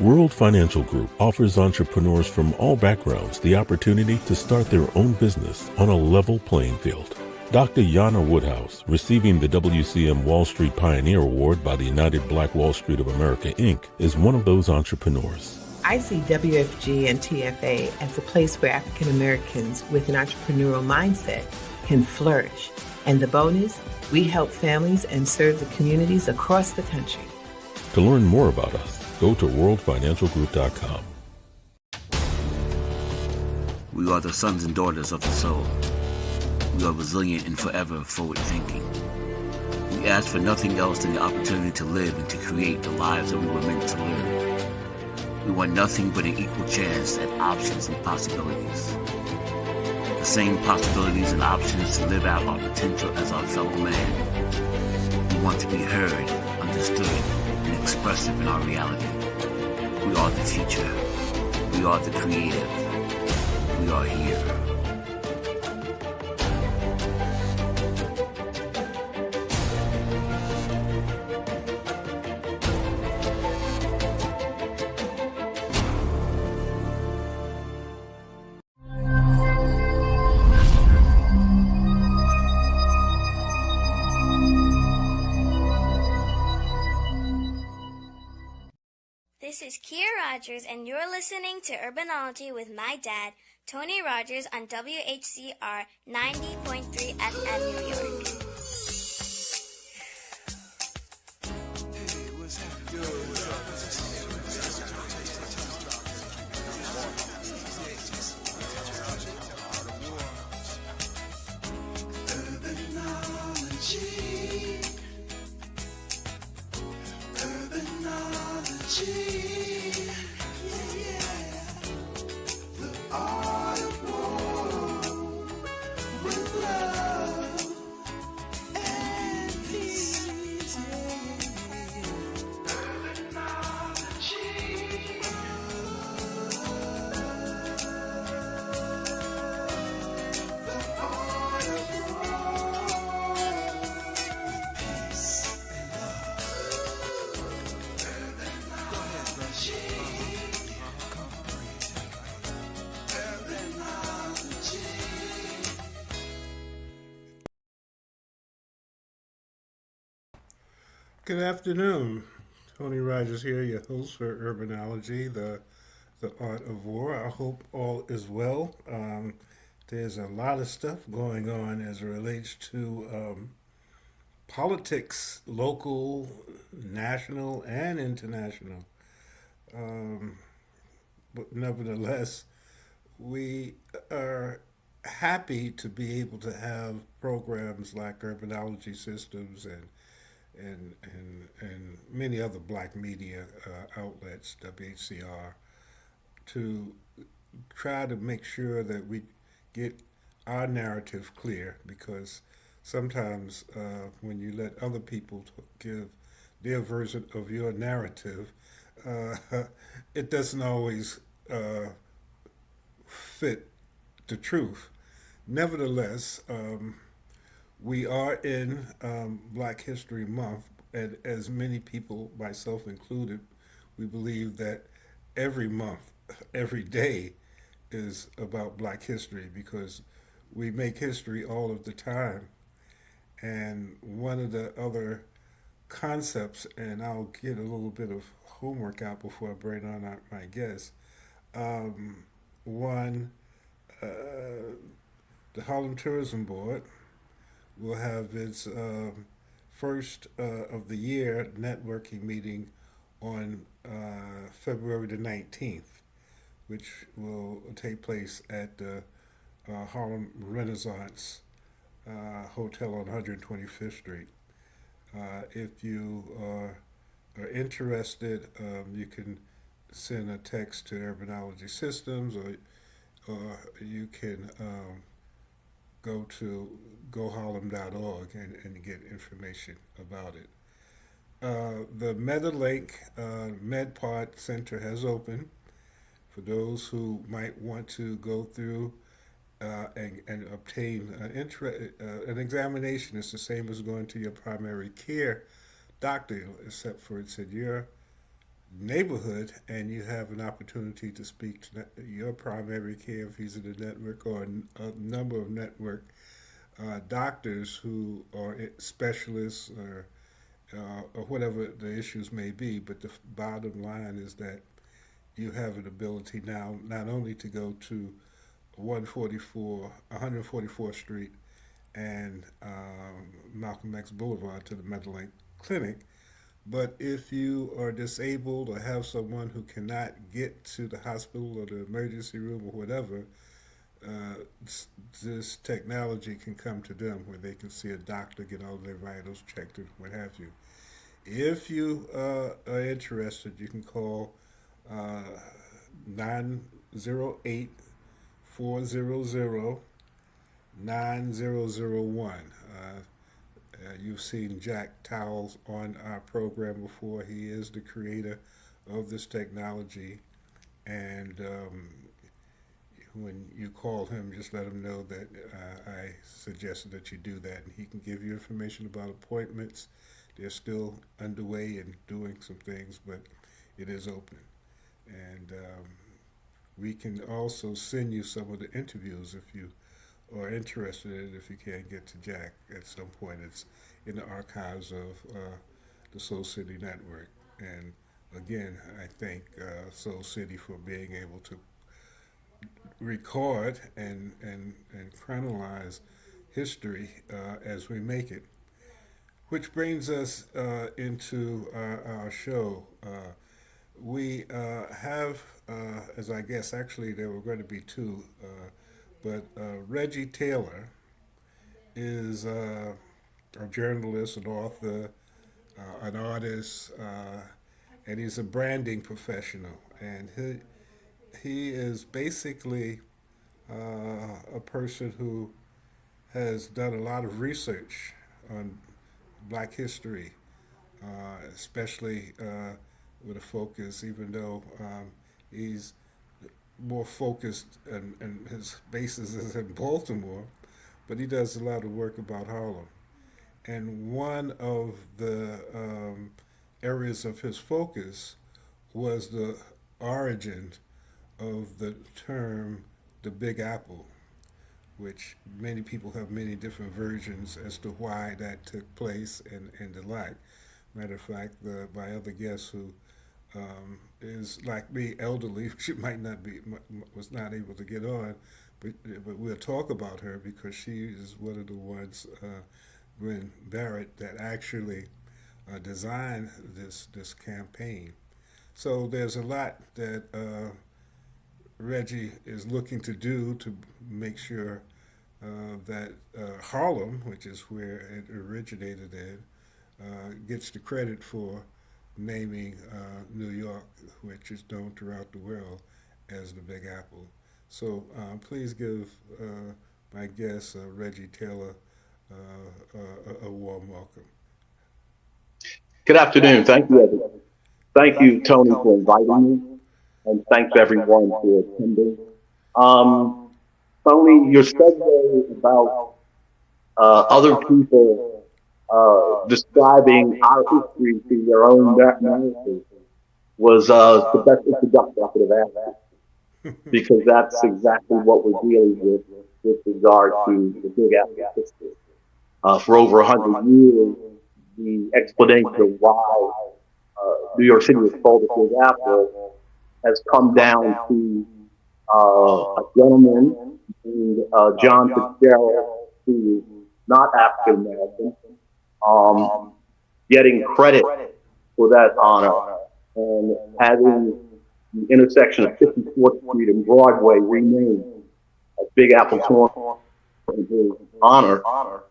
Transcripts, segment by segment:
World Financial Group offers entrepreneurs from all backgrounds the opportunity to start their own business on a level playing field. Dr. Yana Woodhouse, receiving the WCM Wall Street Pioneer Award by the United Black Wall Street of America, Inc., is one of those entrepreneurs. I see WFG and TFA as a place where African Americans with an entrepreneurial mindset can flourish. And the bonus, we help families and serve the communities across the country. To learn more about us, go to worldfinancialgroup.com. We are the sons and daughters of the soul. We are resilient and forever forward-thinking. We ask for nothing else than the opportunity to live and to create the lives that we were meant to live. We want nothing but an equal chance at options and possibilities. The same possibilities and options to live out our potential as our fellow man. We want to be heard, understood, and expressive in our reality. We are the future. We are the creative. We are here. This is Kia Rogers, and you're listening to Urbanology with my dad, Tony Rogers, on WHCR 90.3 FM New York. Good afternoon. Tony Rogers here, your host for Urbanology, the Art of War. I hope all is well. There's a lot of stuff going on as it relates to politics, local, national, and international. But nevertheless, we are happy to be able to have programs like Urbanology Systems and many other black media outlets, WHCR, to try to make sure that we get our narrative clear, because sometimes when you let other people give their version of your narrative, uh, it doesn't always fit the truth. Nevertheless, we are in Black History Month, and as many people, myself included, we believe that every month, every day is about Black history, because we make history all of the time. And one of the other concepts, and I'll get a little bit of homework out before I bring on my guest. One, the Harlem Tourism Board will have its first of the year networking meeting on February the 19th, which will take place at the Harlem Renaissance Hotel on 125th Street. If you are interested, you can send a text to Urbanology Systems, or you can go to goharlem.org and get information about it. The MetaLink MedPod Center has opened for those who might want to go through and obtain an examination. It's the same as going to your primary care doctor, except for it's at your neighborhood and you have an opportunity to speak to your primary care if he's in the network or a number of network doctors who are specialists or whatever the issues may be. But the bottom line is that you have an ability now not only to go to 144th Street and Malcolm X Boulevard to the Medellin Clinic, but if you are disabled or have someone who cannot get to the hospital or the emergency room or whatever, uh, this technology can come to them where they can see a doctor, get all their vitals checked, and what have you. If you are interested, you can call uh, 908 400 9001. You've seen Jack Towles on our program before. He is the creator of this technology. And when you call him, just let him know that I suggested that you do that. And he can give you information about appointments. They're still underway and doing some things, but it is open. And we can also send you some of the interviews if you are interested in it, if you can't get to Jack at some point. It's in the archives of the Soul City Network. And again, I thank Soul City for being able to record and chronologize history as we make it. Which brings us into our show. We have, as I guess, actually there were going to be two, but Regi Taylor is a journalist, an author, an artist, and he's a branding professional. And he is basically a person who has done a lot of research on Black history, especially with a focus, even though he's more focused and his basis is in Baltimore, but he does a lot of work about Harlem. And one of the areas of his focus was the origin of the term the Big Apple, which many people have many different versions as to why that took place and the like. Matter of fact, my other guest who is like me, elderly, she might not be, was not able to get on, but we'll talk about her because she is one of the ones, Gwen Barrett, that actually designed this campaign. So there's a lot that Regi is looking to do to make sure that Harlem, which is where it originated in, gets the credit for naming New York, which is known throughout the world as the Big Apple. So please give my guest, Regi Taylor, a warm welcome. Good afternoon. Thank you, everyone. Thank you, Tony, for inviting me, and thanks everyone for attending. Tony, your segue about other people describing our history through their own narrative was the best introduction I could have asked, because that's exactly what we're dealing with regard to the Big Apple history. For over 100 years, the explanation of why New York City was called the Big Apple has come down to a gentleman named John Fitzgerald, who is not African American, getting credit for that honor and having the intersection of 54th Street and Broadway renamed as Big Apple Corner in his honor,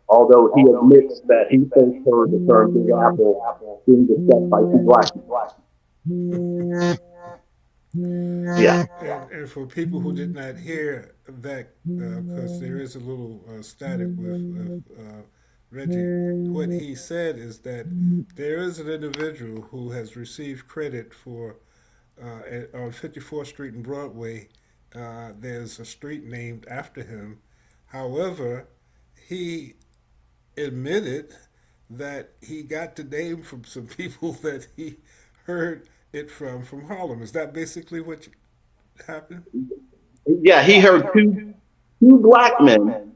although he admits that he first heard the term Big Apple being discussed by two black people. Yeah. And for people who did not hear that, because there is a little static with Regi, what he said is that there is an individual who has received credit for on 54th Street and Broadway. There's a street named after him. However, he admitted that he got the name from some people that he heard it from Harlem. Is that basically what happened? Yeah, he heard two black men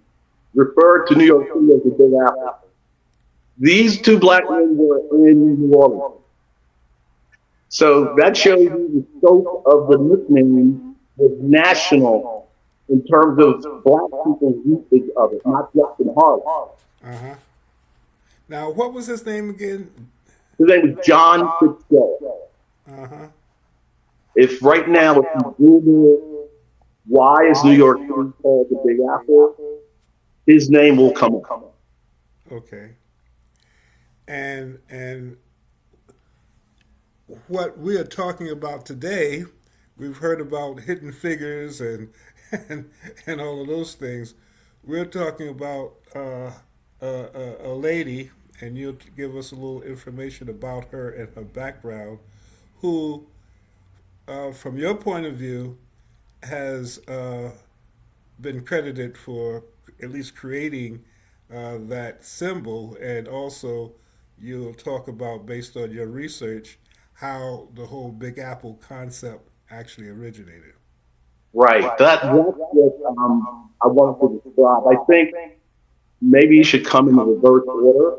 referred to New York City as the Big Apple. These two black men were in New Orleans. So that shows you the scope of the nickname was national in terms of black people's usage of it, not just in Harlem. Uh-huh. Now, what was his name again? His name was John Fitzgerald. Uh-huh. If right now, if you Google why is New York City called the Big Apple, his name will come up. Okay. And what we are talking about today, we've heard about hidden figures and all of those things. We're talking about a lady, and you'll give us a little information about her and her background, who, from your point of view, has been credited for at least creating that symbol, and also you'll talk about, based on your research, how the whole Big Apple concept actually originated. Right. That's what I wanted to describe. I think maybe you should come in reverse order.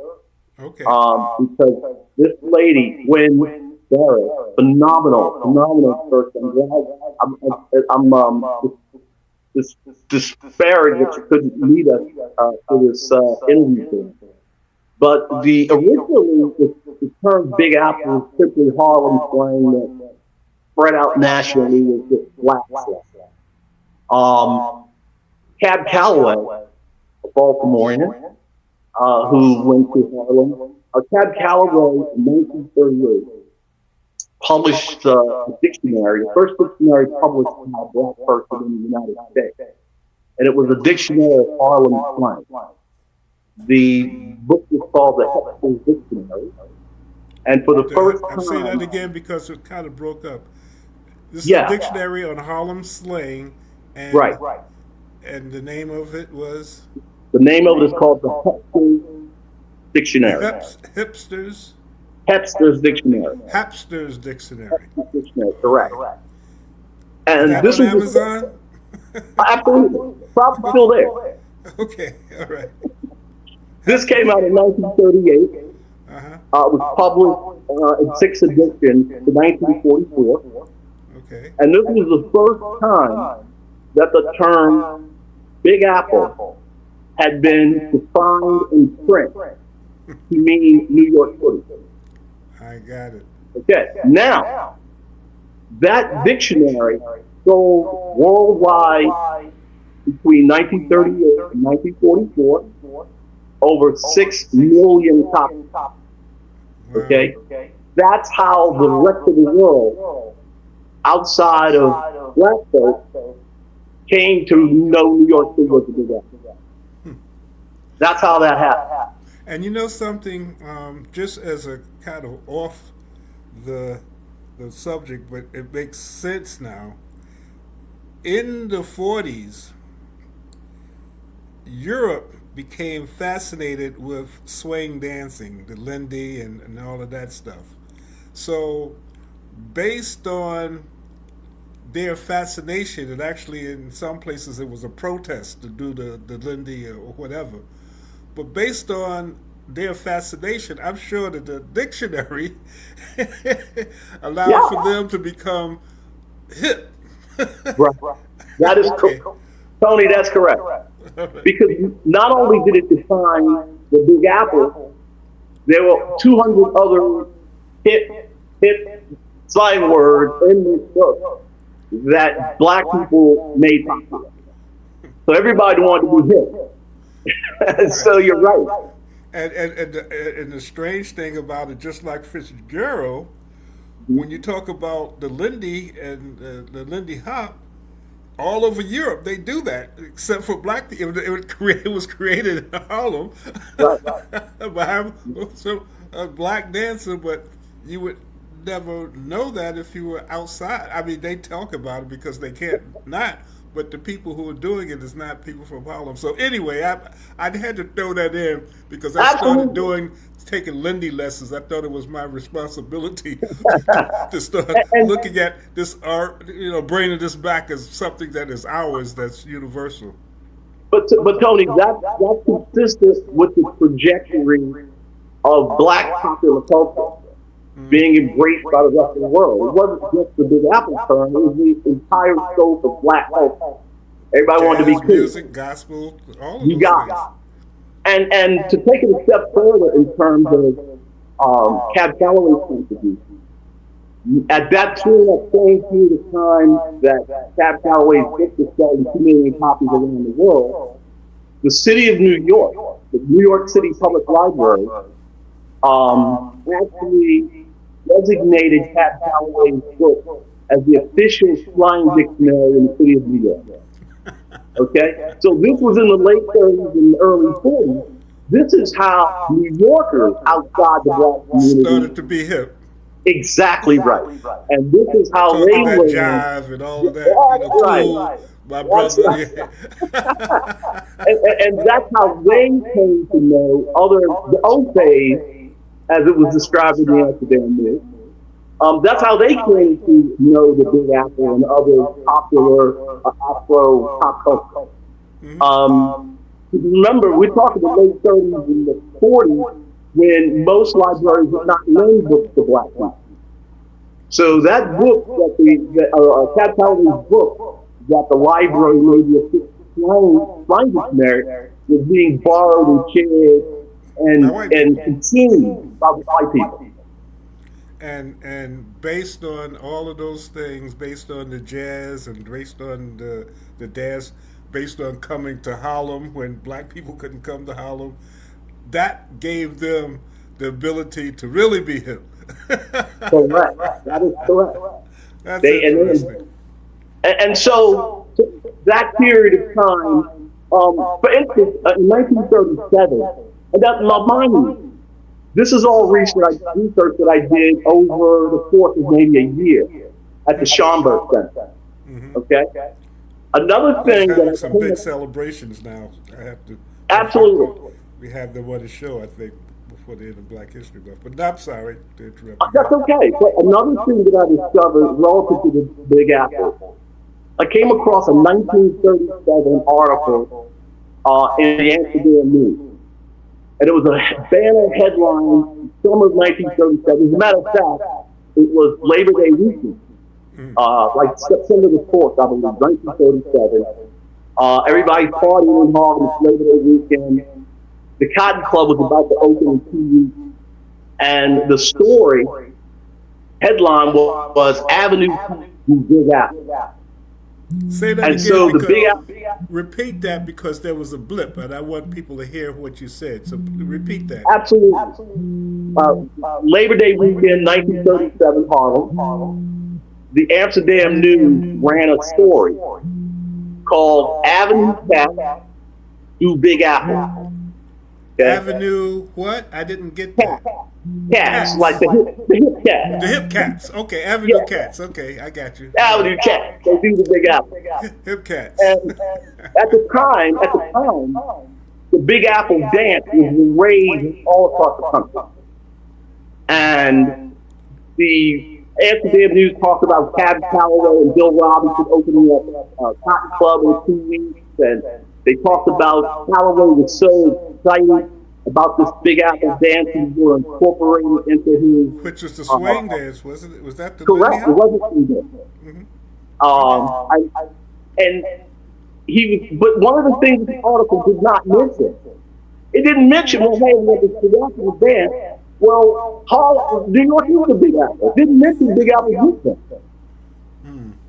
Okay. Because this lady, Gwen Barrett, phenomenal person. I'm disparaged that you couldn't meet us for this interview. But originally, the term Big Apple was simply Harlem slang that spread out nationally was just black slang. Cab Calloway, a Baltimorean, who went to Harlem. Cab Calloway in 1938 published a dictionary, the first dictionary published by a black person in the United States. And it was a dictionary of Harlem slang. The book was called the Hepster's Dictionary. And for the first time... I'll say that again because it kind of broke up. This is a dictionary on Harlem slang. And, right. And the name of it was? The name of it is called the Hepster's Dictionary. Hipsters? Hepster's Dictionary. Hepster's Dictionary. Hepster's Dictionary, correct. And that this on was Amazon? Absolutely. Probably still there. Okay, all right. This came out in 1938. Uh-huh. It was published in 6 editions in 1944. Okay. And this was the first time that the term Big Apple had been defined in print to mean New York City. I got it. Okay. Now, that dictionary sold worldwide between 1938 and 1944 over 6 million copies. Okay? That's how the rest of the world, outside of black folks, came to know New York City was a Big Apple. That's how that happened. And you know something, just as a kind of off the subject, but it makes sense now. In the 40s, Europe became fascinated with swing dancing, the Lindy and all of that stuff. So based on their fascination, and actually in some places it was a protest to do the Lindy or whatever, but based on their fascination, I'm sure that the dictionary allowed for them to become hip. Right. That is correct. Tony, that's correct. Because not only did it define the Big Apple, there were 200 other hip slang words in this book that black people made popular. So everybody wanted to be hip. So you're right. And the strange thing about it, just like Fitzgerald, when you talk about the Lindy and the Lindy Hop, all over Europe they do that, except for black people. It was created in Harlem by a black dancer, but you would never know that if you were outside. I mean, they talk about it because they can't not, but the people who are doing it is not people from Harlem. So anyway, I had to throw that in because I started taking Lindy lessons. I thought it was my responsibility to start looking at this art, bringing this back as something that is ours, that's universal. But Tony, that's consistent with the trajectory of Black popular culture being embraced by the rest of the world. It wasn't just the Big Apple term; it was the entire scope of Black culture. Everybody wanted to be cool. Music, gospel, all of those things. And to take it a step further in terms of Cab Calloway's contribution, at that same period of time that Cab Calloway's book was selling 2 million copies around the world, the city of New York, the New York City Public Library, actually designated Cab Calloway's book as the official flying dictionary in the city of New York. Okay? So this was in the late 30s and early 40s. This is how New Yorkers outside the Black community started to be hip. Exactly right. And this is how they were. Jive and all of that. Right. My brother. And that's how they came to know the old phase, as it was described in the Amsterdam Myth. That's how they came to know the Big Apple and other popular Afro pop culture. Remember, we're talking the late 30s and the 40s when most libraries did not lend books to Black people. So that book, Cab Calloway's book, that the library made the official flying dictionary, was being borrowed and shared and consumed by the white people. And based on all of those things, based on the jazz and based on the dance, based on coming to Harlem when Black people couldn't come to Harlem, that gave them the ability to really be hip. Correct. That is correct. That's interesting. And so that period of time, for instance, in 1937, and that, mind you, this is all research that I did over the course of maybe a year at the Schomburg Center. Okay? Another thing that some big celebrations now. I have to. Absolutely. We have them on the show, I think, before the end of Black History Month. But I'm sorry to interrupt. That's okay. But another thing that I discovered relative to the Big Apple, I came across a 1937 article in the Amsterdam News. And it was a banner headline, summer of 1937. As a matter of fact, it was Labor Day weekend, like September the 4th, I believe, 1937. Everybody's partying in Harlem. It's Labor Day weekend. The Cotton Club was about to open in 2 weeks. And the story headline was Avenue to Big Apple. Say that and again. So the Big Apple. Repeat that because there was a blip, and I want people to hear what you said. So repeat that. Absolutely. Labor Day weekend, 1937, Harlem. The Amsterdam News ran a story called Avenue Cat to Big Apple. Okay? Avenue what? I didn't get that. Cats, like the hip cats. The hip cats. Okay, Avenue Cats. Okay, I got you. Avenue Cats. They do the Big Apple. Hip cats. And at the time, the Big Apple dance was raised all across the country. And the Amsterdam News talked about Cab Calloway and Bill Robinson opening up a Cotton Club in 2 weeks. And they talked about Calloway was so excited about this Big Apple dance and were incorporated into his... Which was the swing dance, wasn't it? Was that the... Correct, it was a swing dance. And he was... But one of the things the article did not mention, it didn't mention, well, hey, we have this Big Apple dance. Well, New York is the Big Apple. It didn't mention Big Apple movement.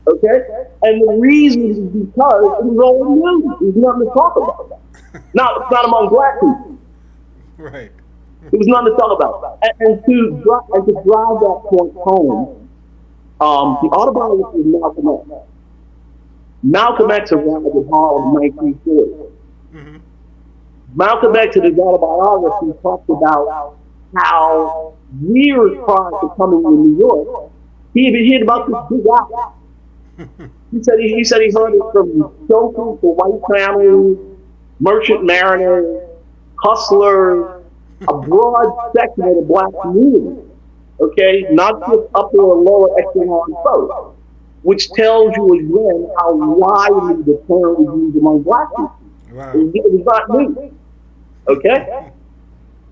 Okay? And the reason is because it was all new. There's nothing to talk about. Not among Black people. Right. There was nothing to talk about. And to drive that point home, the autobiography of Malcolm X. Malcolm X arrived in Harlem in 1940. Malcolm X in his autobiography talked about how years prior to coming to New York, he had heard about this Big Apple. He heard it from chauffeurs for white families, merchant mariners, hustlers, a broad section of the black community. Okay, not just upper or lower echelon folks, which tells you again how widely the term is used among black people. Wow. It was not new. Okay?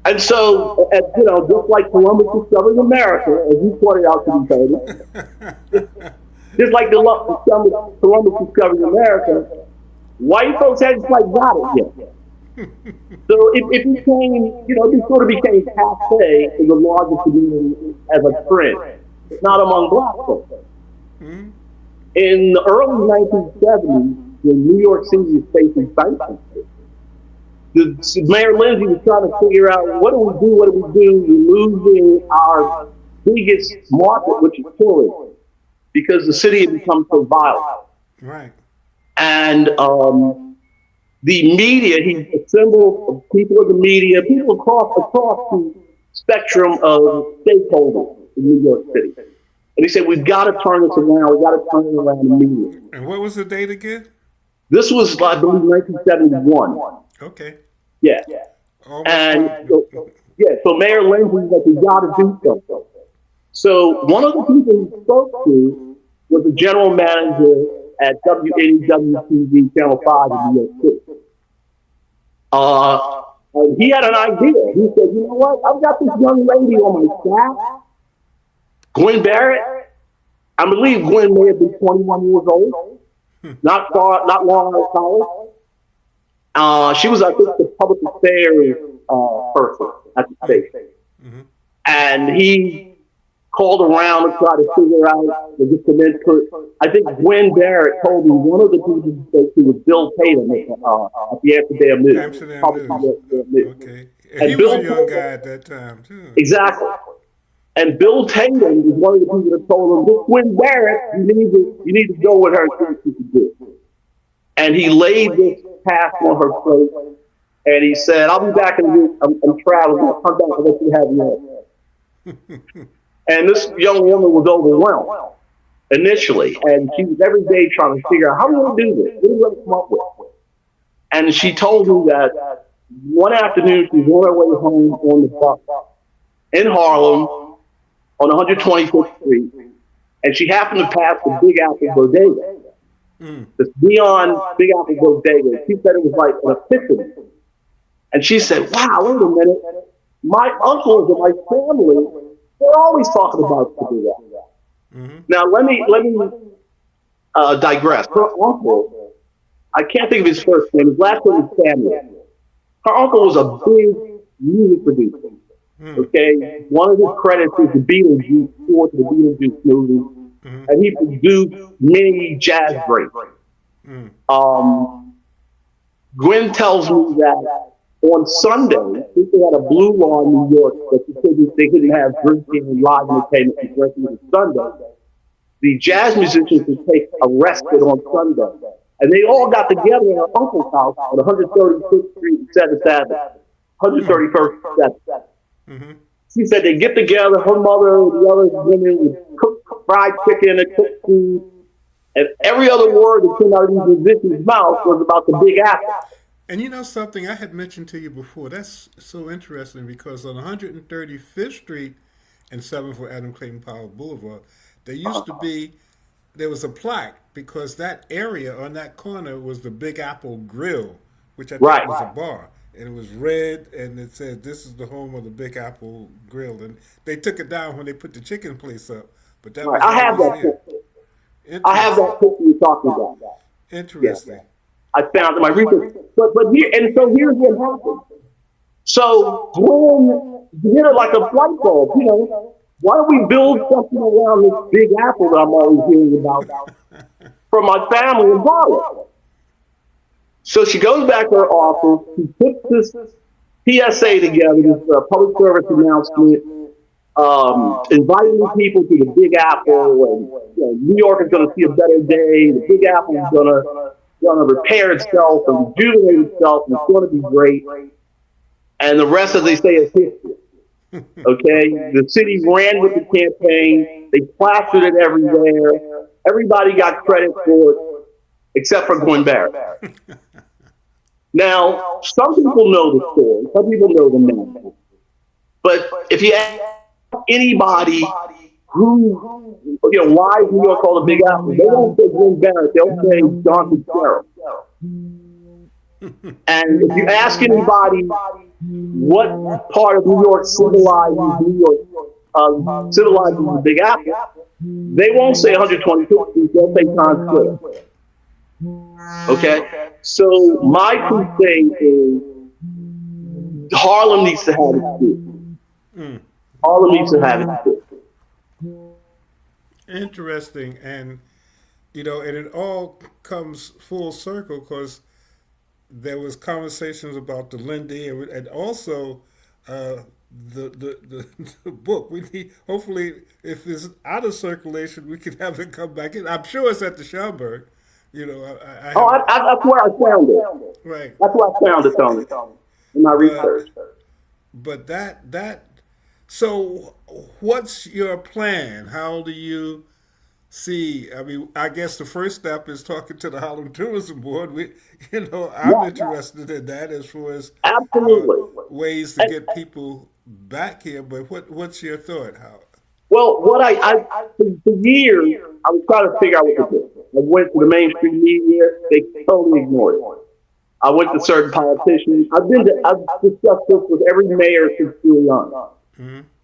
And so, just like Columbus discovered America, as you pointed out to me, Tony, just like Columbus discovered America, white folks hadn't quite got it yet. So it became, it sort of became passe in the larger community as a trend, not among black folks. Mm-hmm. In the early 1970s, when New York City was facing sanctions, Mayor Lindsay was trying to figure out, what do we do? We're losing our biggest market, which is tourism, because the city had become so violent. Right. And the media, he assembled people of the media, people across the spectrum of stakeholders in New York City. And he said, we've got to turn this around. We've got to turn it around immediately. And what was the date again? This was, I believe, 1971. Okay. Yeah. So Mayor Lindsay said, we've got to do something. So one of the people he spoke to was the general manager at WNEW-TV Channel 5 in New York City. And he had an idea. He said, you know what? I've got this young lady on my staff, Gwen Barrett. I believe Gwen may have been 21 years old, not long out of college. She was, I think, the public affairs person at the station. Mm-hmm. And he called around to try to figure out the get some input. I think Gwen Barrett told me one of the people he spoke to was Bill Taylor at the Amsterdam News. Amsterdam News. Okay. And he Bill was a young guy at that time, too. Exactly. And Bill Taylor was one of the people that told him, this Gwen Barrett, you need to go with her and see what she can do. And he laid this task on her plate, and he said, I'll be back in a week. I'm traveling. I'll come back and let you have your And this young woman was overwhelmed initially, and she was every day trying to figure out, how are we going to do this? What are we going to come up with? And she told me that one afternoon she was on her way home on the bus in Harlem on 125th Street, and she happened to pass the Big Apple Bodega. This neon Big Apple Bodega. She said it was like an epiphany. And she said, wow, wait a minute. My uncles and my family, they're always talking about the Big Apple. Mm-hmm. Now, let me digress. Her uncle, I can't think of his first name. His last name was Samuel. Her uncle was a big music producer. Okay, one of his credits is the Beetlejuice score to the Beetlejuice movie, and he produced many jazz breaks. Gwen tells me that on Sunday, since they had a blue law in New York that they couldn't have drinking and live entertainment for the rest of the Sunday, the jazz musicians would take a respite on Sunday. And they all got together in her uncle's house on 136th Street and 7th Avenue, 131st and 7th. She said they'd get together, her mother and the other women would cook fried chicken and cook food, and every other word that came out of these musicians' mouths was about the Big Apple. And you know something I had mentioned to you before, that's so interesting because on 135th Street and 7th for Adam Clayton Powell Boulevard, there was a plaque because that area on that corner was the Big Apple Grill, which I think was a bar. And it was red, and it said, this is the home of the Big Apple Grill. And they took it down when they put the chicken place up. But that was I have that picture you're talking about. Interesting. Yeah. I found in my research. But here's what happened. So Gwen hit it like a light bulb, why don't we build something around this Big Apple that I'm always hearing about for my family in Harlem? So she goes back to her office, she puts this PSA together, this public service announcement, inviting people to the Big Apple, and New York is going to see a better day, the Big Apple is going to repair itself and rejuvenate itself, and it's going to be great. And the rest, as they say, is history. Okay? The city ran with the campaign, they plastered it everywhere, Everybody got credit for it except for Gwen Barrett. Now, some people know the story. Some people know the name. But if you ask anybody who, why is New York called the Big Apple, they won't say Gwen Barrett. They'll say John Fitzgerald. And if you ask anybody what part of New York civilizes the Big Apple, they won't say 122nd Street. They'll say Times Square. Okay, so my thing is Harlem needs to have its due. Harlem needs to have its due. Interesting, and and it all comes full circle because there was conversations about the Lindy and also the book. We need, hopefully, if it's out of circulation, we can have it come back in. I'm sure it's at the Schomburg. That's where I found it. Right. That's where I found it, Tony, in my research. But so what's your plan? How do you see? I mean, I guess the first step is talking to the Harlem Tourism Board. I'm interested in that as far as absolutely ways to get people back here. But what's your thought? How? Well, what I for years I was trying to figure out what to do. I went to the mainstream media; they totally ignored it. I went to certain politicians. I've discussed this with every mayor since Giuliani.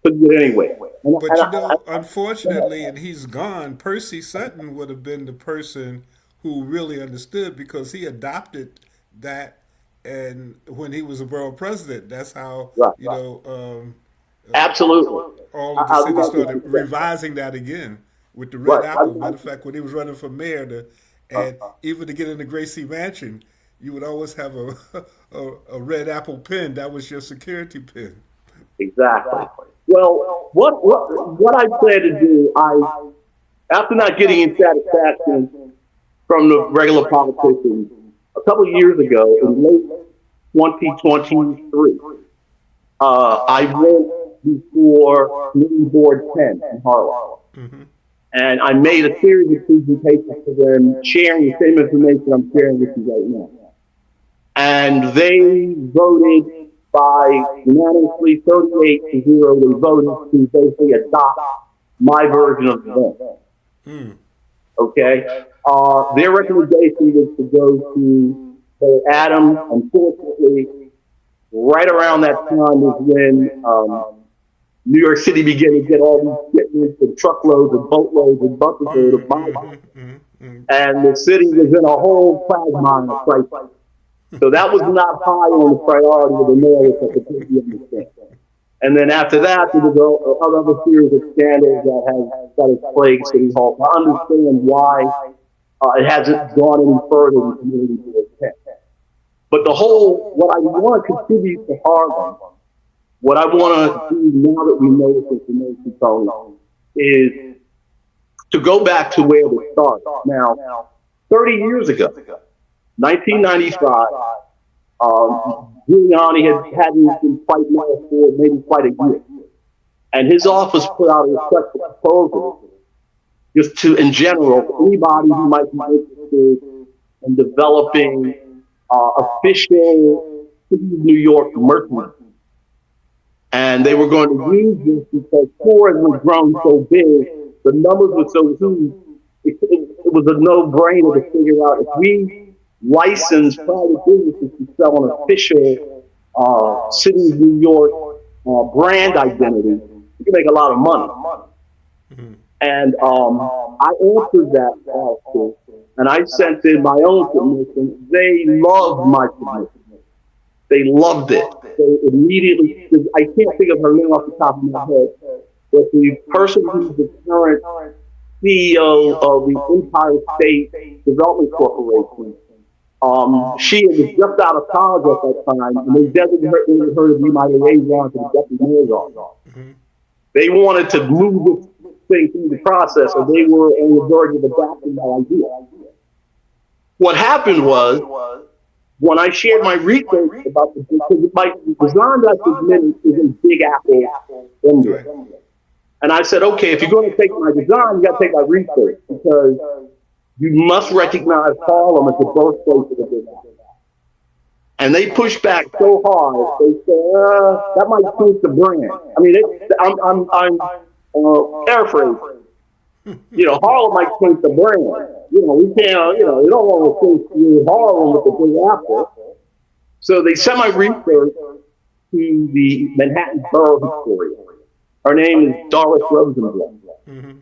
Couldn't get anywhere. But unfortunately, and he's gone. Percy Sutton would have been the person who really understood because he adopted that, and when he was a borough president, that's how absolutely. All of the cities started revising that again with the red apple. Matter of fact, when he was running for mayor, and even to get into Gracie Mansion, you would always have a red apple pin. That was your security pin. Exactly. Well, what I plan to do, after not getting any satisfaction from the regular politicians, a couple of years ago, in late 2023, I went before Committee Board 10 in Harlem. And I made a series of presentations to them, sharing the same information I'm sharing with you right now. And they voted by unanimously 38-0. They voted to basically adopt my version of the event. Okay? Their recommendation was to go to Adam. Unfortunately, right around that time is when New York City began to get all these shipments and truckloads and boatloads and bucketloads of bombs. And the city was in a whole quagmire of crisis. So that was not high on the priority of the mayor, which I completely understand. And then after that, there was another series of scandals that has plagued City Hall. I understand why it hasn't gone any further in community board 10. But what I want to contribute to Harlem, what I want to do now that we know this information, Tony, is to go back to where we started. Now, 30 years ago, 1995, Giuliani hadn't been quite now for maybe quite a year. And his office put out a request for proposal just to, in general, anybody who might be interested in developing official City of New York merchandise. And they were going to use this because tourism was grown so big, the numbers were so huge, it was a no-brainer to figure out if we license private businesses to sell an official City of New York brand identity, we can make a lot of money. And I answered that question, and I sent in my own submission. They loved my submission. They loved it. They immediately, I can't think of her name off the top of my head, but the person who's the current CEO of the Empire State Development Corporation, she was just out of college at that time, and they designated her to be my liaison to the deputy mayor's office. They wanted to move this thing through the process, and they were on the verge of adopting that idea. What happened was, when I shared my research about the because my design that I submitted is in Big Apple, India. And I said, okay, if you're going to take my design, you got to take my research, because you must recognize Harlem as the birthplace of the Big Apple. And they pushed back so hard. They said, that might change the brand. I mean, I'm paraphrasing. Harlem might change the brand. We can't, you don't want to associate Harlem with the Big Apple. So they sent my research to the Manhattan Borough historian. Her name is Doris Rosenblum. Mm-hmm.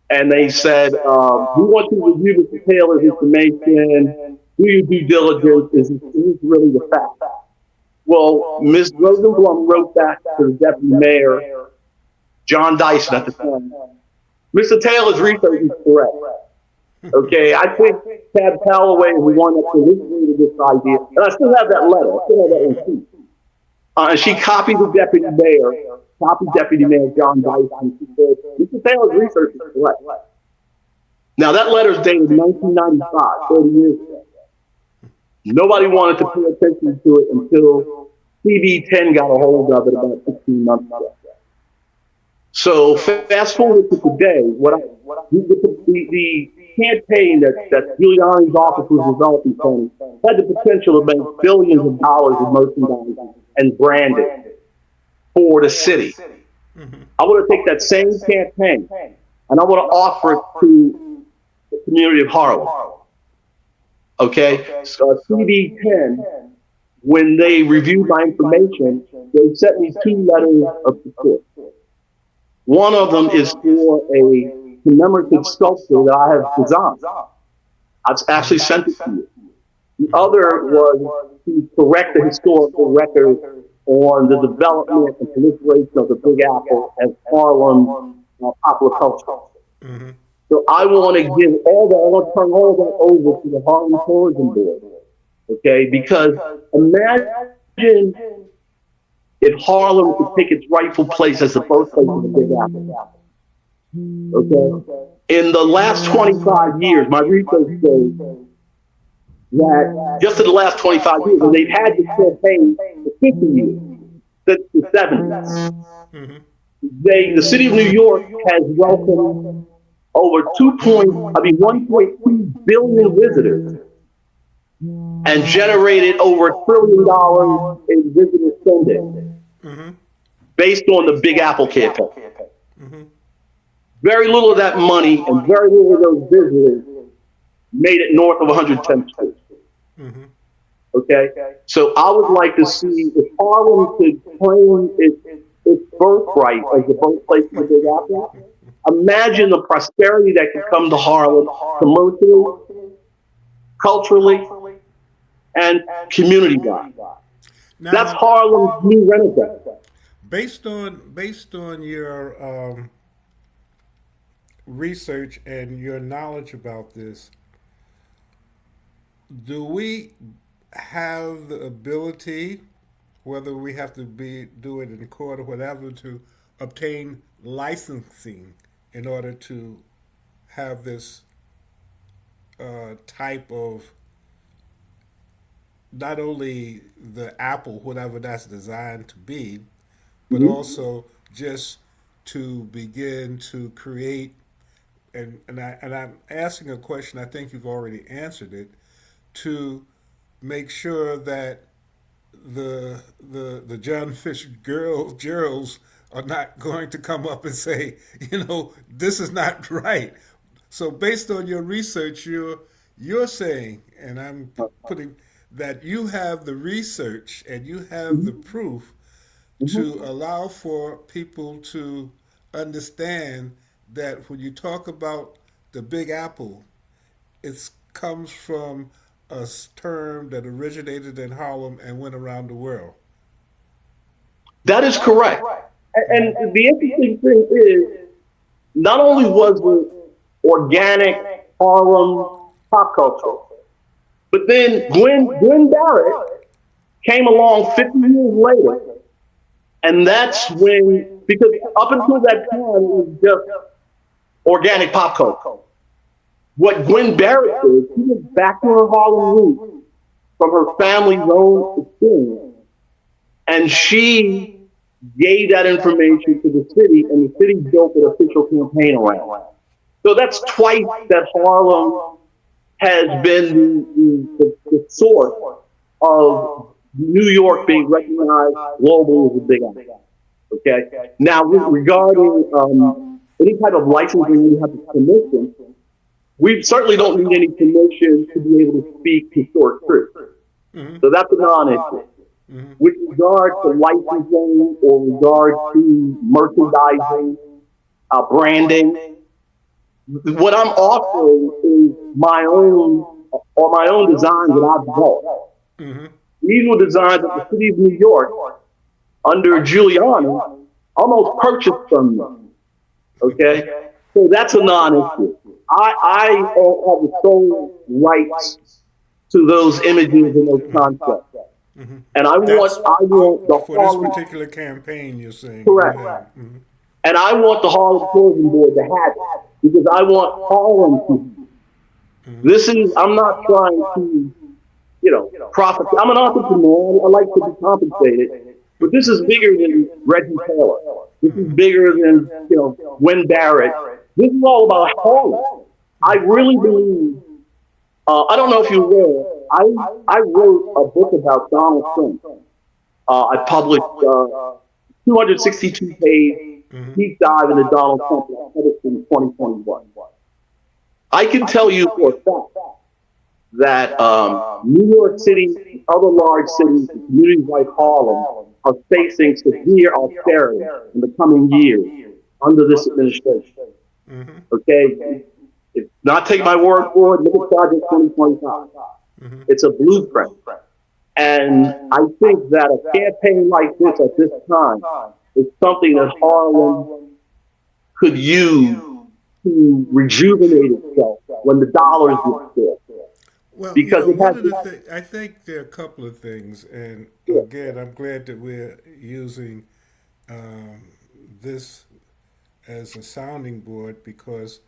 And they said, we want you to review Mr. Taylor's information, do your due diligence, is this really the fact? Well, Ms. Rosenblum wrote back to the deputy mayor, John Dyson at the time, Mr. Taylor's research is correct. Okay, I think Tab Calloway is the one that originated this idea, and I still have that letter, I still have that receipt. And she copied the deputy mayor, Deputy Mayor John Dyson. She said, Mr. Taylor's research is correct. Now, that letter is dated 1995, 30 years ago. Nobody wanted to pay attention to it until TV10 got a hold of it about 16 months ago. So, fast forward to today, the campaign that Giuliani's office was developing, Tony, had the potential to make billions of dollars in merchandising and branding for the city. Mm-hmm. I want to take that same campaign and I want to offer it to the community of Harlem. Okay? So TV10, when they reviewed my information, they sent me 2 letters of support. One of them is for a commemorative sculpture that I have designed. I've actually sent it to you. The other was to correct the historical record on the development and proliferation of the Big Apple as Harlem popular culture. Mm-hmm. So I want to give I want to turn all that over to the Harlem Tourism Board. Okay, because imagine if Harlem could take its rightful place as the birthplace of the Big Apple. Okay? In the last 25 years, my research shows that just in the last 25 years, and they've had this campaign for 50 years, since the 70s. Mm-hmm. The city of New York has welcomed over 1.2 billion visitors and generated over $1 trillion in visitor spending, mm-hmm. based on the Big Apple campaign. Mm-hmm. Very little of that money and very little of those visitors made it north of 110th Street. Mm-hmm. Okay? So I would like to see if Harlem could claim its birthright as the birthplace of the Big Apple. Imagine the prosperity that could come to Harlem commercially, culturally, and community-wise. That's Harlem's new renaissance. Based on your research and your knowledge about this, do we have the ability, whether we have to do it in court or whatever, to obtain licensing in order to have this type of, not only the apple, whatever that's designed to be, but mm-hmm. also just to begin to create, and I'm asking a question, I think you've already answered it, to make sure that the John Fisher girls are not going to come up and say, this is not right. So based on your research, you're saying, and I'm putting that you have the research and you have the proof to allow for people to understand that when you talk about the Big Apple, it comes from a term that originated in Harlem and went around the world. That is correct. And the interesting thing is, not only was it organic Harlem pop culture, but then Gwen Barrett came along 50 years later, and that's when, because up until that time, it was just organic pop culture. What Gwen Barrett did, she went back to her Harlem roots from her family's own experience, and she gave that information to the city, and the city built an official campaign around. So that's twice that Harlem has been the source of New York being recognized globally as a big apple. Okay. Now, regarding any type of licensing you have to permission, we certainly don't need any permission to be able to speak historic truth. So that's a non-issue. With regard to licensing or regard to merchandising, branding, what I'm offering is my own designs that I've developed. These were designs that the city of New York, under Giuliani, almost purchased from me. Okay? So that's a non-issue. I have the sole rights to those images and those concepts. And I want the for Harlem, this particular campaign, you're saying. correct. And I want the Harlem Tourism Board to have it because I want Harlem to. This is, I'm not trying to, profit. I'm an entrepreneur. I like to be compensated. But this is bigger than Regi Taylor. This is bigger than, Gwen Barrett. This is all about Harlem. I really believe, I don't know if you're aware, I wrote a book about Donald Trump. I published 262-page deep dive into Donald Trump. I published in 2021. I can tell you for a fact that New York City, other large cities, communities like Harlem, are facing severe austerity in the coming years under this administration. Okay? It's not take my word for it. Look at Project 2025. It's a blueprint. And I think that a campaign like this at this time is something that Harlem could use to rejuvenate itself when the dollars get there. Well, Because I think there are a couple of things, and again, I'm glad that we're using this as a sounding board because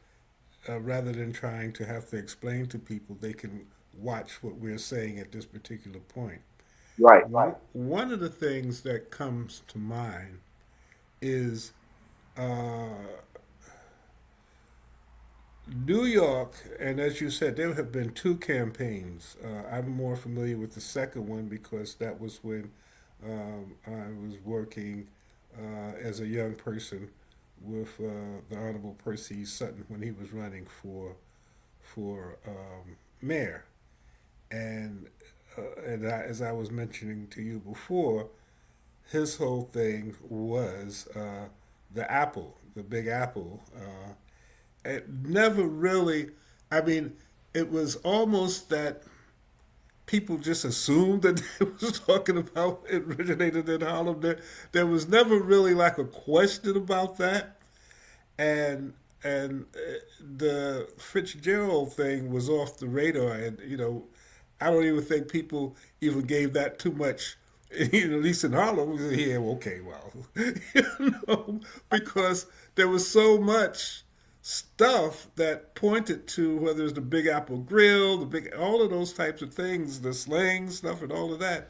rather than trying to have to explain to people, they can watch what we're saying at this particular point. Right. One of the things that comes to mind is New York, and as you said, there have been two campaigns. I'm more familiar with the second one because that was when I was working as a young person with the Honorable Percy Sutton when he was running for mayor. And as I was mentioning to you before, his whole thing was the apple, the Big Apple. It never really, it was almost that people just assumed that they was talking about it originated in Harlem. There was never really like a question about that. And the Fitzgerald thing was off the radar. And, I don't even think people even gave that too much, at least in Harlem. Yeah, okay, well, because there was so much stuff that pointed to whether it's the Big Apple Grill, all of those types of things, the slang stuff and all of that,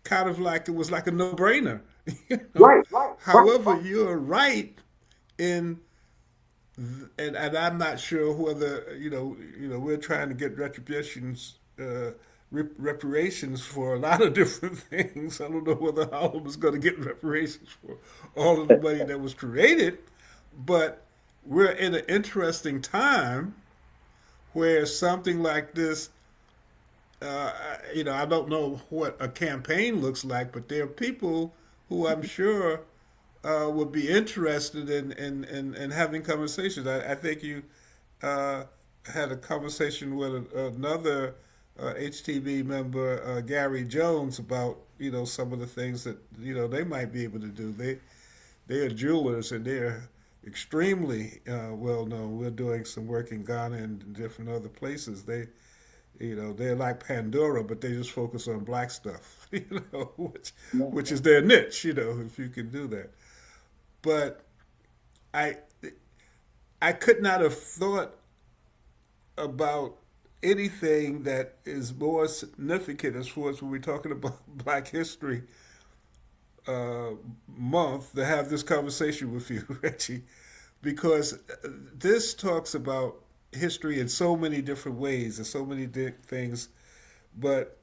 kind of like it was like a no-brainer. Right. However, you're right in, and I'm not sure whether we're trying to get reparations for a lot of different things. I don't know whether Harlem is going to get reparations for all of the money that was created, but we're in an interesting time where something like this, I don't know what a campaign looks like, but there are people who I'm sure would be interested in having conversations. I think you had a conversation with another HTV member, Gary Jones, about some of the things that they might be able to do. They are jewelers and they're extremely well known. We're doing some work in Ghana and different other places. They're like Pandora, but they just focus on black stuff, which is their niche, if you can do that. But I could not have thought about anything that is more significant as far as when we're talking about black history month to have this conversation with you, Reggie, because this talks about history in so many different ways and so many things. But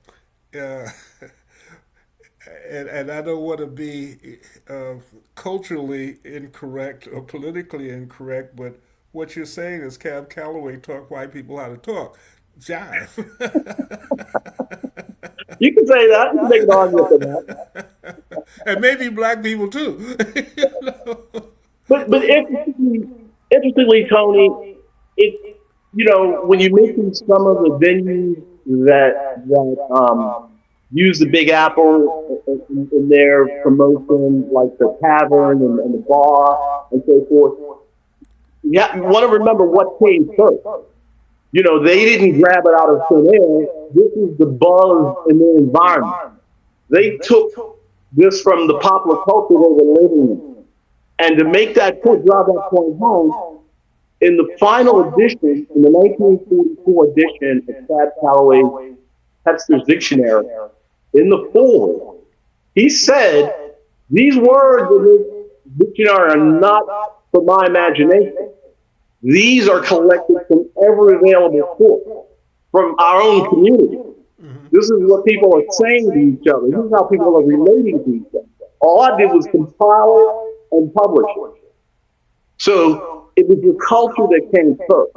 uh, and I don't want to be culturally incorrect or politically incorrect, but what you're saying is Cab Calloway taught white people how to talk. Jive. You can say that. You can make an argument for that. And maybe black people too. You know? But interestingly, Tony, it when you mention some of the venues that use the Big Apple in their promotion, like the tavern and the bar and so forth. You want to remember what came first. They didn't grab it out of thin air. This is the buzz in their environment. They took this from the popular culture they were living in. And to make that point, drive that point home, in the final edition, in the 1944 edition of Cab Calloway's Webster's Dictionary, in the foreword, he said, these words in this dictionary are not from my imagination. These are collected from every available source, from our own community. Mm-hmm. This is what people are saying to each other. This is how people are relating to each other. All I did was compile it and publish it. So it was the culture that came first.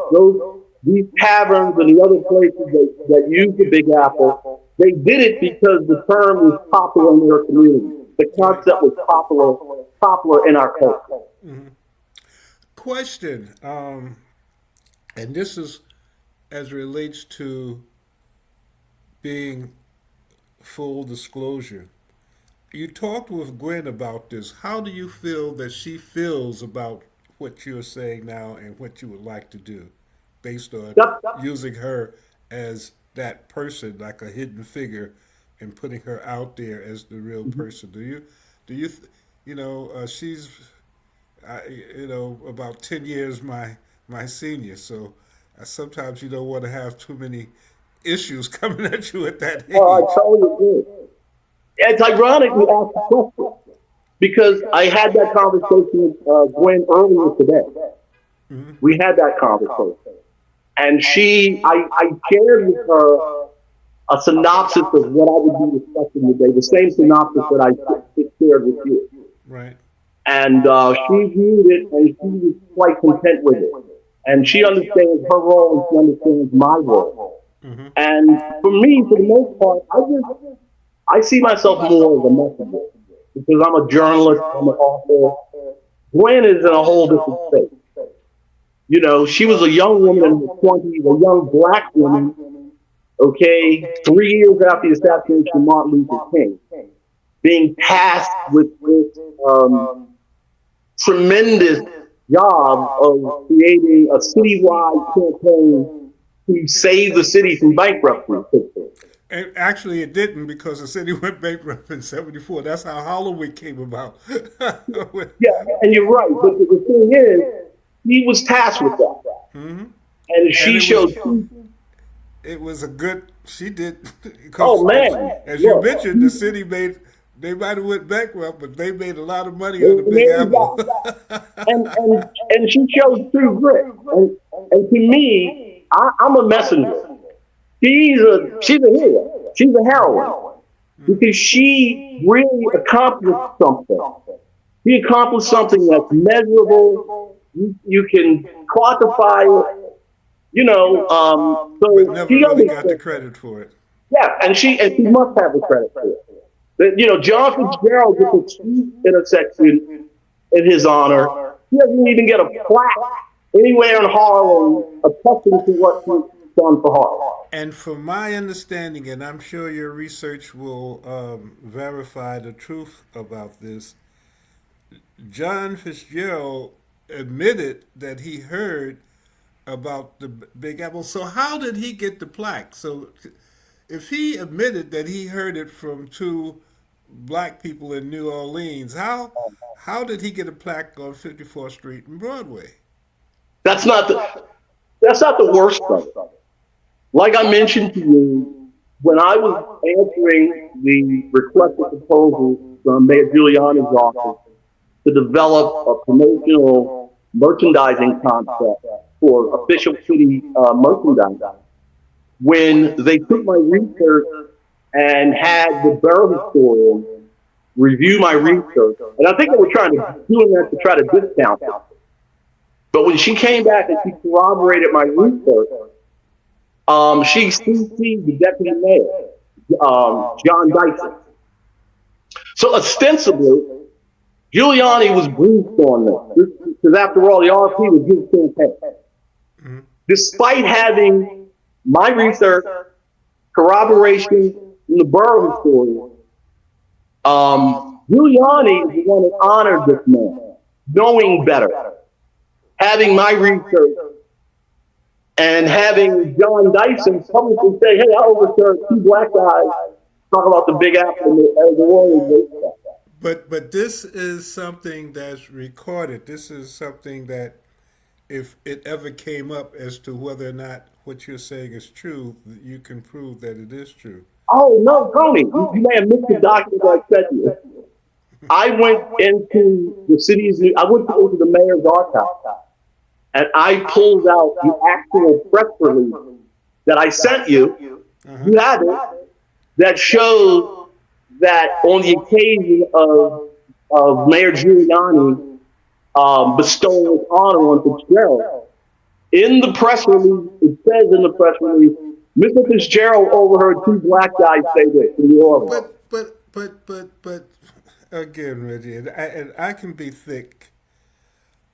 These taverns and the other places that use the Big Apple, they did it because the term was popular in their community. The concept was popular in our culture. Mm-hmm. Question, and this is as relates to being full disclosure. You talked with Gwen about this. How do you feel that she feels about what you're saying now and what you would like to do, based on using her as that person, like a hidden figure, and putting her out there as the real person? Do you she's about 10 years my senior, so sometimes you don't want to have too many issues coming at you at that age. Oh, I totally agree. It's ironic you asked the question, because I had that conversation with Gwen earlier today. Mm-hmm. We had that conversation. And I shared with her a synopsis of what I would be discussing today, the same synopsis that I just shared with you. Right. And she viewed it, and she was quite content with it. And she understands her role, and she understands my role. Mm-hmm. And for me, for the most part, I see myself more as a messenger, because I'm a journalist, I'm an author. Gwen is in a whole different space. She was a young woman in her 20s, a young black woman, 3 years after the assassination of Martin Luther King, being tasked with this tremendous job of creating a citywide campaign to save the city from bankruptcy. And actually, it didn't, because the city went bankrupt in '74. That's how Halloween came about. Yeah, and you're right. But the thing is, he was tasked with that. Mm-hmm. And she showed... It was a good... She did... Oh, man. As you mentioned, the city they might have went bankrupt, but they made a lot of money on the Big Apple. and she shows true grit. And to me, I'm a messenger. She's a hero. She's a heroine, because she really accomplished something. She accomplished something that's measurable. You can quantify it. So but never really got the credit for it. Yeah, and she must have the credit for it. John Fitzgerald gets a sweet intersection in his honor. He doesn't even get a plaque anywhere in Harlem attesting to what he's done for Harlem. And from my understanding, and I'm sure your research will verify the truth about this, John Fitzgerald admitted that he heard about the Big Apple. So how did he get the plaque? So if he admitted that he heard it from two black people in New Orleans, how did he get a plaque on 54th Street and Broadway? That's not the worst thing. Like I mentioned to you, when I was answering the requested proposal from Mayor Giuliani's office to develop a promotional merchandising concept for official city merchandise. When they took my research and had the borough historian review my research, and I think they were doing that to try to discount it. But when she came back and she corroborated my research, she CC'd the deputy mayor, John Dyson. So ostensibly, Giuliani was briefed on this, because after all, the RP was his campaign. Mm-hmm. Despite having my research, corroboration from the borough historian, Giuliani is the one that honored this man, knowing better, having my research, and having John Dyson publicly say, "Hey, I overheard two black guys talk about the Big Apple and the world." But this is something that's recorded. This is something that, if it ever came up as to whether or not what you're saying is true, you can prove that it is true. Oh no, Tony, you may have missed the document I sent you. I went into the mayor's archive, and I pulled out the actual press release that I sent you. Uh-huh. You had it, that shows that on the occasion of Mayor Giuliani bestowing his honor on Fitzgerald, in the press release, it says in the press release, Mr. Fitzgerald overheard two black guys say this in New Orleans. But again, Reggie, and I can be thick.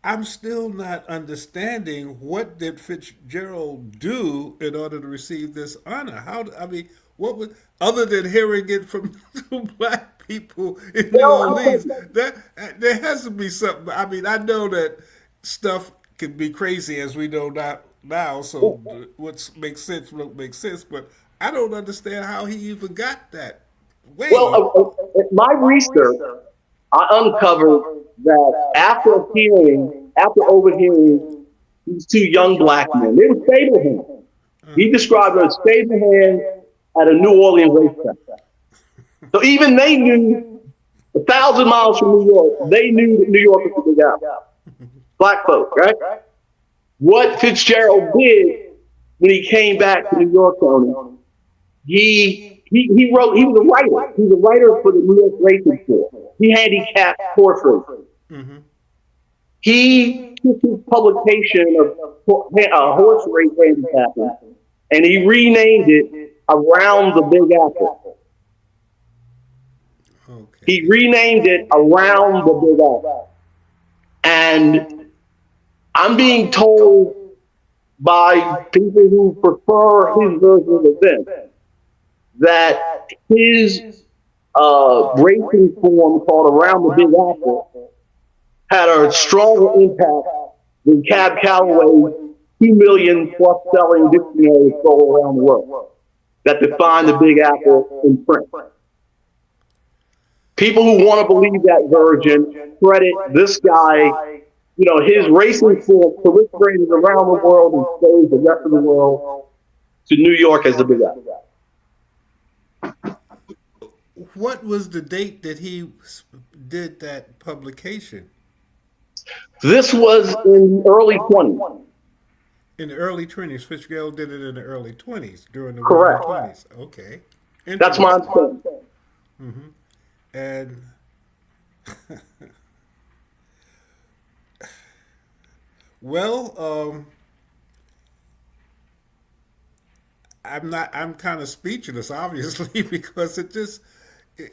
I'm still not understanding, what did Fitzgerald do in order to receive this honor? What was, other than hearing it from two black people in New Orleans? There has to be something. I mean, I know that stuff can be crazy, as we know now. So what makes sense won't make sense. But I don't understand how he even got that way. Well, my research, I uncovered that after overhearing these two young black men, they were stable hands. He described them as stable hands at a New Orleans racetrack. So even they knew, 1,000 miles from New York, they knew that New York was the Big Apple. Black folk, right? What Fitzgerald did when he came back to New York, Tony, he wrote. He was a writer. He was a writer for the New York Racing Tour. He handicapped horse racing. Mm-hmm. He took his publication of horse race handicapping, and he renamed it Around the Big Apple. Okay. He renamed it Around the Big Apple. And I'm being told by people who prefer his version of events that his racing form called Around the Big Apple had a stronger impact than Cab Calloway's 2 million plus selling dictionary sold around the world that defined the Big Apple in print. People who want to believe that version credit this guy, his racing form proliferated around the world and stayed the rest of the world to New York as the Big Apple. What was the date that he did that publication? This was in the early 20s. In the early 20s. Fitzgerald did it in the early 20s, during the Correct. 20s. Okay. That's my understanding. Mm-hmm. And well, I'm kind of speechless, obviously, because it just,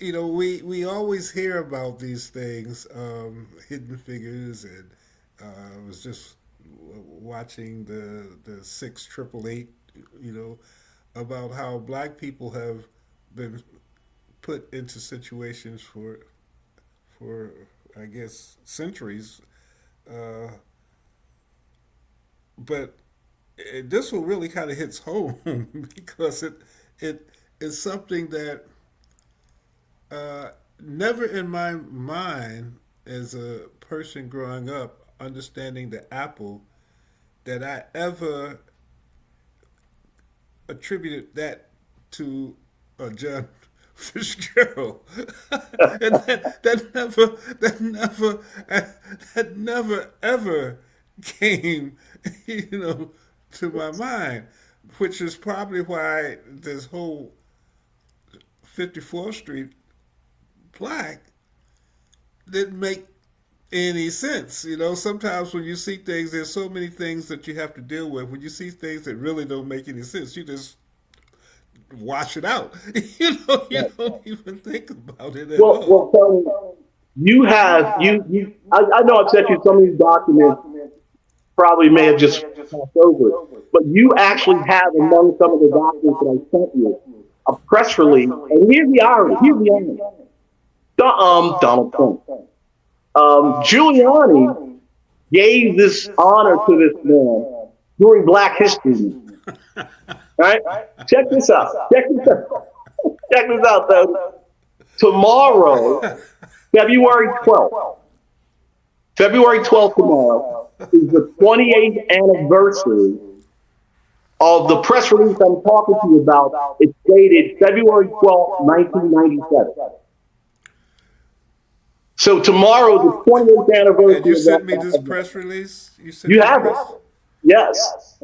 we always hear about these things, hidden figures, and I was just watching the 688, about how black people have been put into situations for I guess centuries, but this one really kind of hits home because it is something that never in my mind as a person growing up understanding the apple that I ever attributed that to John Fitzgerald, and that never ever came, to my mind, which is probably why this whole 54th Street plaque didn't make any sense. Sometimes when you see things, there's so many things that you have to deal with. When you see things that really don't make any sense, you just wash it out. You don't even think about it at all. Well, Tony, you have you. I know I've sent you some of these documents. Probably may have just passed over it, but you actually have among some of the documents that I sent you a press release. And here's the irony. Donald Trump. Giuliani gave this honor to this man during Black History Month. Right? Check this out. Check this out, though. Tomorrow, February 12th. February 12th tomorrow is the 28th anniversary of the press release I'm talking to you about. It's dated February 12th, 1997. So tomorrow, the 28th anniversary. And you sent me this press release? You have it. Yes.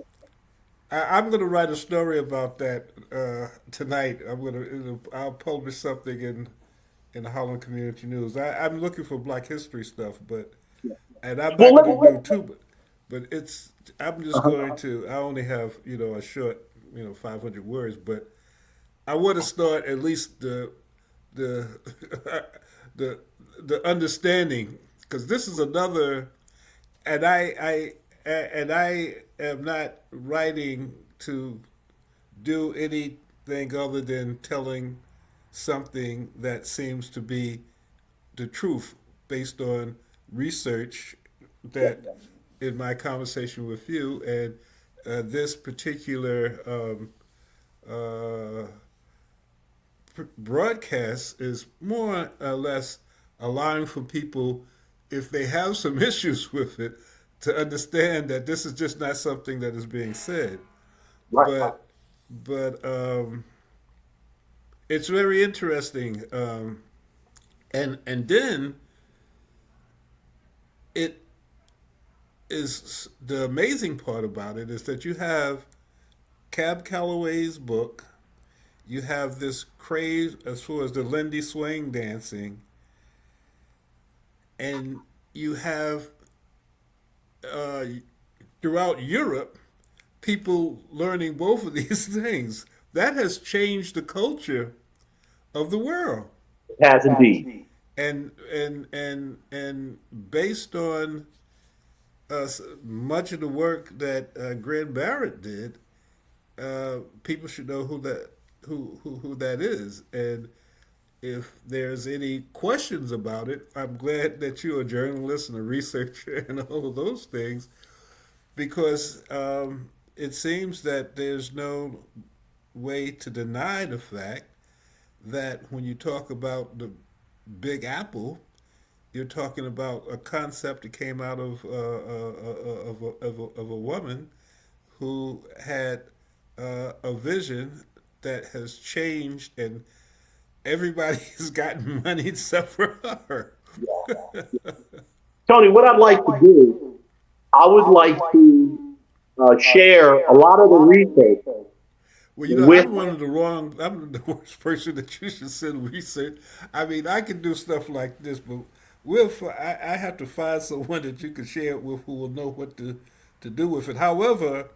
I'm going to write a story about that tonight. I'll publish something in the Holland Community News. I'm looking for Black History stuff, and I'm not going to do too, but I'm just going to. I only have a short 500 words, but I want to start at least the the understanding, because this is another, and I am not writing to do anything other than telling something that seems to be the truth based on research that in my conversation with you, and this particular broadcast is more or less allowing for people, if they have some issues with it, to understand that this is just not something that is being said. Right. But it's very interesting, and then it is, the amazing part about it is that you have Cab Calloway's book, you have this craze as far as the Lindy swing dancing, and you have throughout Europe people learning both of these things. That has changed the culture of the world. It has indeed. And based on much of the work that Gwen Barrett did, people should know who that is. And if there's any questions about it, I'm glad that you're a journalist and a researcher and all of those things, because it seems that there's no way to deny the fact that when you talk about the Big Apple, you're talking about a concept that came out of a woman who had a vision that has changed, and everybody's gotten money except for her. Tony, what I'd like to do, I would like to share a lot of the research. Well, I'm the worst person that you should send research. I mean, I can do stuff like this, but I have to find someone that you can share it with who will know what to do with it. However,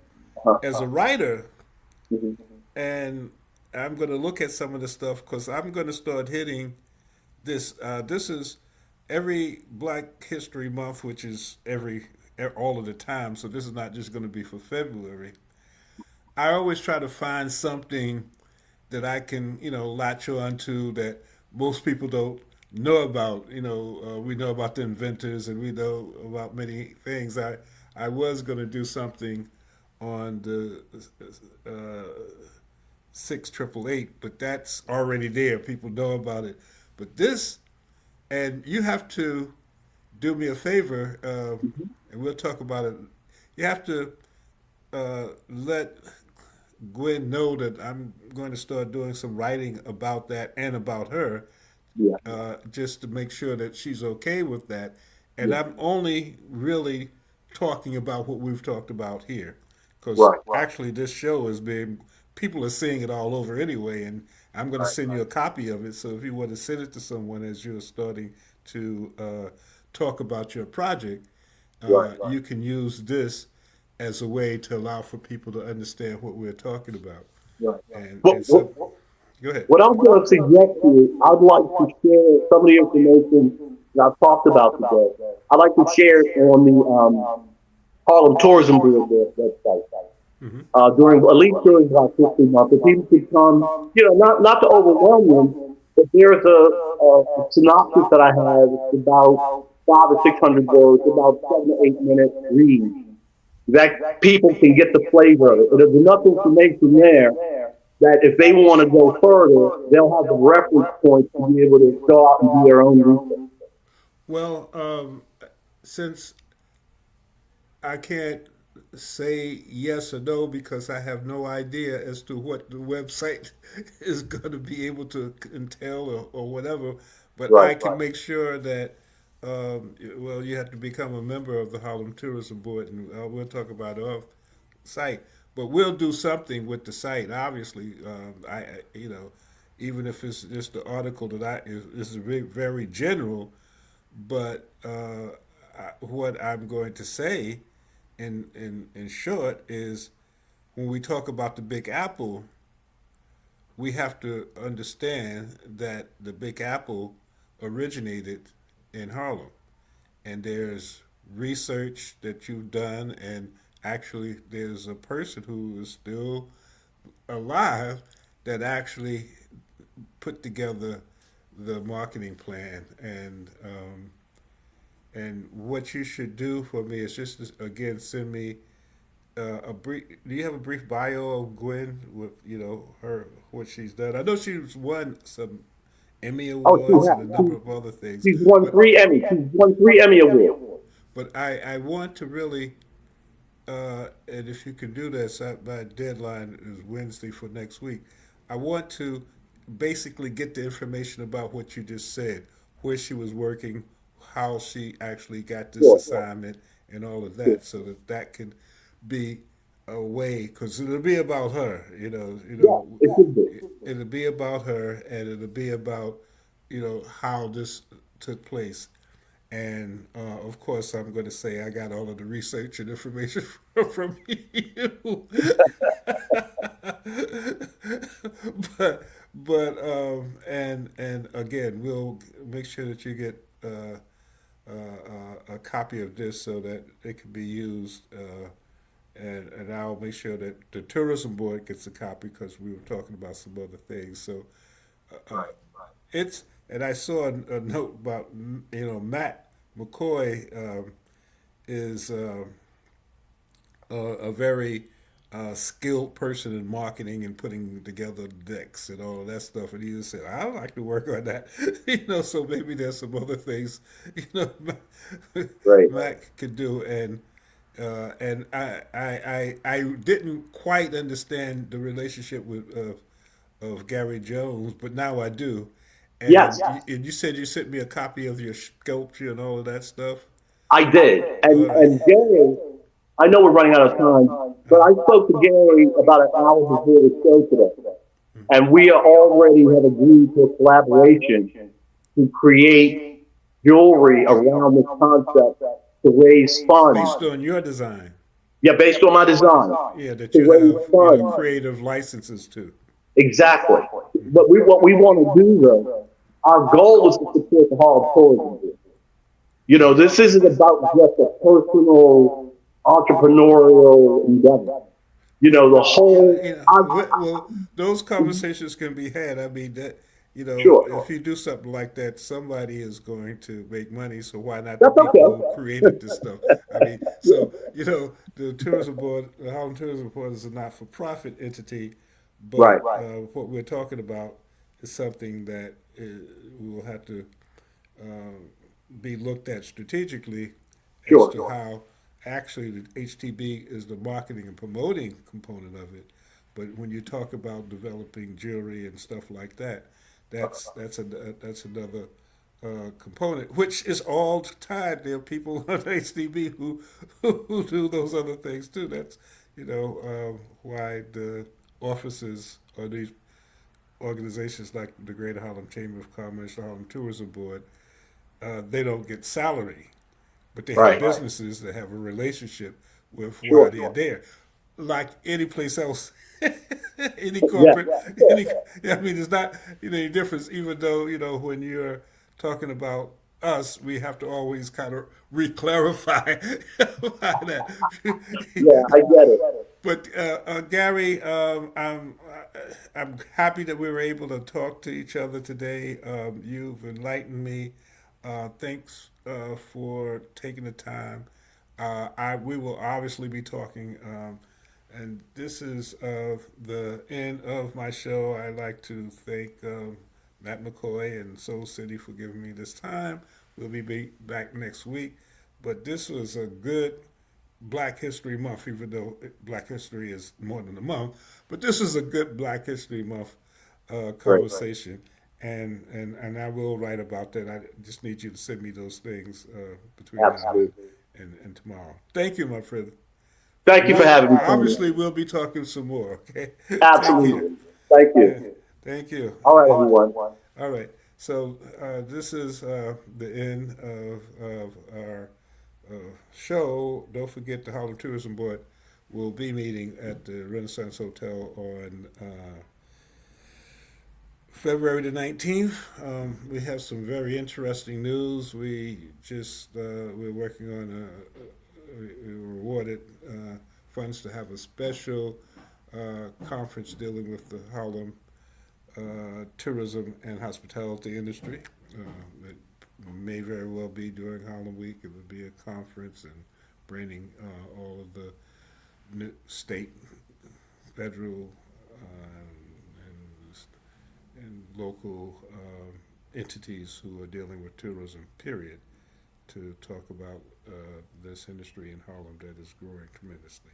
as a writer, and I'm going to look at some of the stuff, because I'm going to start hitting this. This is every Black History Month, which is all of the time. So this is not just going to be for February. I always try to find something that I can, latch on to that most people don't know about. We know about the inventors, and we know about many things. I was going to do something on the 6888, but that's already there. People know about it. But this, and you have to do me a favor, and we'll talk about it. You have to let Gwen know that I'm going to start doing some writing about that and about her, Yeah. just to make sure that she's okay with that. And Yeah. I'm only really talking about what we've talked about here, because Right. actually this show is being people are seeing it all over anyway, and I'm going to send you a copy of it. So if you want to send it to someone as you're starting to talk about your project, Right. you can use this as a way to allow for people to understand what we're talking about. Right. And so, go ahead. What I'm going to suggest to you, I'd like to share some of the information that I've talked about today. I'd like to share it on the Harlem Tourism Board website. During at least during Black History Month, if people could come, not to overwhelm them, but there's a synopsis that I have. It's about 500 or 600 words, about 7 to 8 minute read that people can get the flavor of it. But there's enough information there that if they want to go further, they'll have the reference points to be able to go out and do their own research. Well, since I can't say yes or no because I have no idea as to what the website is going to be able to entail or whatever, but I can make sure that, well, you have to become a member of the Harlem Tourism Board, and we'll talk about it off site. But we'll do something with the site. Obviously, even if it's just the article that is very general, but what I'm going to say in short is when we talk about the Big Apple, we have to understand that the Big Apple originated in Harlem, and there's research that you've done, and actually there's a person who is still alive that actually put together the marketing plan. And what you should do for me is just again send me a brief. Do you have a brief bio of Gwen with her what she's done? I know she's won some Emmy Awards and a number of other things. She's won 3 Emmy. She's won 3 Emmy Awards. But I want to really, and if you can do this, my deadline is Wednesday for next week. I want to basically get the information about what you just said, where she was working, how she actually got this assignment, and all of that, so that can be a way, because it'll be about her, it'll be about her, and it'll be about how this took place. And of course, I'm going to say I got all of the research and information from you. but again, we'll make sure that you get a copy of this so that it can be used. And I'll make sure that the tourism board gets a copy because we were talking about some other things. So it's. And I saw a note about Matt McCoy is a very skilled person in marketing and putting together decks and all of that stuff. And he just said, "I'd like to work on that." So maybe there's some other things Matt could do. And I didn't quite understand the relationship with of Gary Jones, but now I do. And and you said you sent me a copy of your sculpture and all of that stuff. I did, and Gary, I know we're running out of time, but I spoke to Gary about an hour before the show today, and we already have agreed to a collaboration to create jewelry around this concept to raise funds. Based on your design. Yeah, based on my design. Yeah, that you have creative licenses to. Exactly. But what we want to do, though, our goal is to support the Harlem Tourism. This isn't about just a personal entrepreneurial endeavor. The whole. Well, those conversations can be had. I mean, that if you do something like that, somebody is going to make money. So why not the people who created this stuff? I mean, so the tourism board, the Harlem Tourism Board, is a not-for-profit entity. But what we're talking about is something that will have to be looked at strategically as to how actually the HTB is the marketing and promoting component of it. But when you talk about developing jewelry and stuff like that, that's another component, which is all tied. There are people on HDB who do those other things too. That's why the offices or these organizations like the Greater Harlem Chamber of Commerce, the Harlem Tourism Board, they don't get salary, but they have businesses that have a relationship with why they're there, like any place else, any corporate. I mean, it's not any difference. Even though when you're talking about us, we have to always kind of re-clarify that. Yeah, I get it. But Gary, I'm happy that we were able to talk to each other today. You've enlightened me. Thanks for taking the time. We will obviously be talking, and this is the end of my show. I'd like to thank Matt McCoy and Soul City for giving me this time. We'll be back next week. But this was a good Black History Month, even though Black History is more than a month. But this is a good Black History Month conversation. And I will write about that. I just need you to send me those things between now and tomorrow. Thank you, my friend. Thank you for having me. Obviously, we'll be talking some more. Okay. Absolutely. Thank you. Thank you. All right, everyone. All right. So this is the end of our show. Don't forget the Harlem Tourism Board will be meeting at the Renaissance Hotel on February the 19th. We have some very interesting news. We're working on we were awarded funds to have a special conference dealing with the Harlem tourism and hospitality industry. It may very well be during Harlem Week. It would be a conference and bringing all of the state, federal, and local entities who are dealing with tourism, period, to talk about this industry in Harlem that is growing tremendously.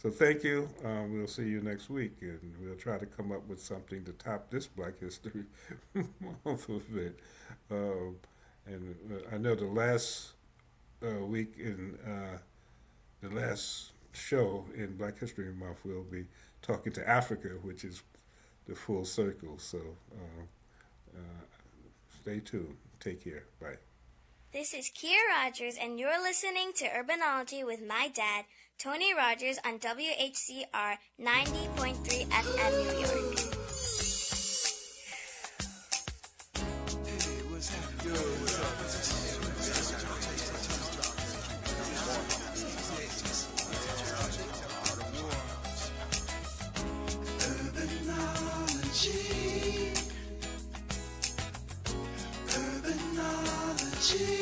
So thank you. We'll see you next week, and we'll try to come up with something to top this Black History Month a bit. And I know the last week in the last show in Black History Month, we'll be talking to Africa, which is the full circle. So stay tuned. Take care. Bye. This is Kia Rogers, and you're listening to Urbanology with my dad, Tony Rogers, on WHCR 90.3 FM, New York. Urbanology.